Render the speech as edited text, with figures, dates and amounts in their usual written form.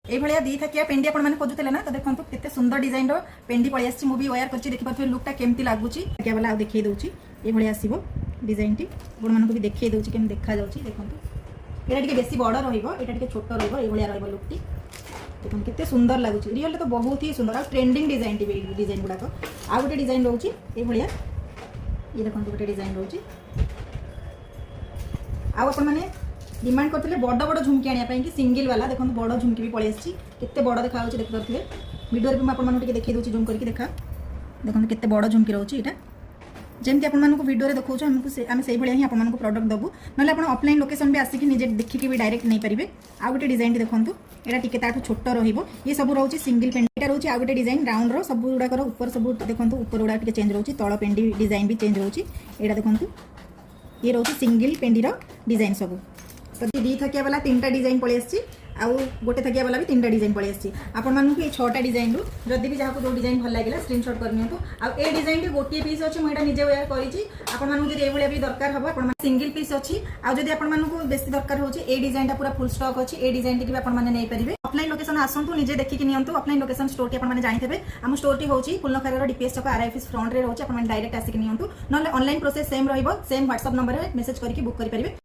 ये दी थकिया पेंडी आपने खोजुले ना तो देखो केते सुंदर डिजाइन पेंडी पलि आसी मुझे वेयर कर देखिए लुकटा केमती लगुच थकिया वाला देखिए दूसरी ये आसो डिजाइन टी गुण मान भी देखिए दूसरी केमी देखा देखो ये बेसी बड़ रहा छोट रहा लुकटी देखो केते सुंदर लगुच रियल तो बहुत ही सुंदर ट्रेंडिंग डिजाइन टी डिजाइन गुड़ाक आ गए डिजाइन रोचे ये ये देखो गोटे डिजाइन रोचे आपने डिमांड करते बड़ बड़ झुमकी आने कि सिंगल वाला देखो बड़ झुमकी भी पलि आसी केते बड़ देखा देखिए वीडियो भी मुझे देखिए दूसरी जूम करके देखा देखो केते बड़ झुमकी रोचे यहाँ जमी आपको वीडियो देखो आम से ही आपको प्रोडक्ट देवु ना आप ऑफलाइन लोकेशन भी आसिक निजे देखिकी भी डायरेक्ट नहीं पारे आ गए डिजाइन देखो यहाँ टी छोट ये सब रोचे सिंगल पेंडी रोचे आ गए डिजाइन राउंड सब गुड़ाकर ऊपर सब देखो ऊपर गुड़ा चेंज रोचे तल पेंडी डिजाइन भी चेंज रोचे यहाँ देखो ये रोचे सिंगल पेंडीर डिजाइन सब तो दी थकिया वाला 3टा डिजाइन पलि आसी आउ गोटे थकिया वाला भी 3टा डिजाइन पलि आसी आपण मानू ये 6टा डिजाइन रु जदि भी जहाँ जो डिजाइन भल लगे स्क्रीनशॉट कर नियंतु आ ए डिजाइन टी गोटे पीस अच्छे मुझे निजे वेयर करी आपण मानू जदि एभलिया भी दरकार हबो आपण सिंगल पीस अच्छी आ जदि आपण मानू बेसी दरकार होची ए डिजाइन टा पूरा फुल स्टॉक अच्छी ए डिजाइन टी भी आपण माने नै परिबे ऑफलाइन लोकेशन आसंतु निजे देखिक नियंतु ऑफलाइन लोकेशन स्टोर टी आपण माने जानिथबे हम स्टोर टी होची फुलनखर डीपीएस चक आरआईएफएस फ्रंट रे होची आपण माने डायरेक्ट आसिक नियंतु नले ऑनलाइन प्रोसेस सेम रहइबो सेम व्हाट्सएप नंबर रे मेसेज करके बुक करि परिबे।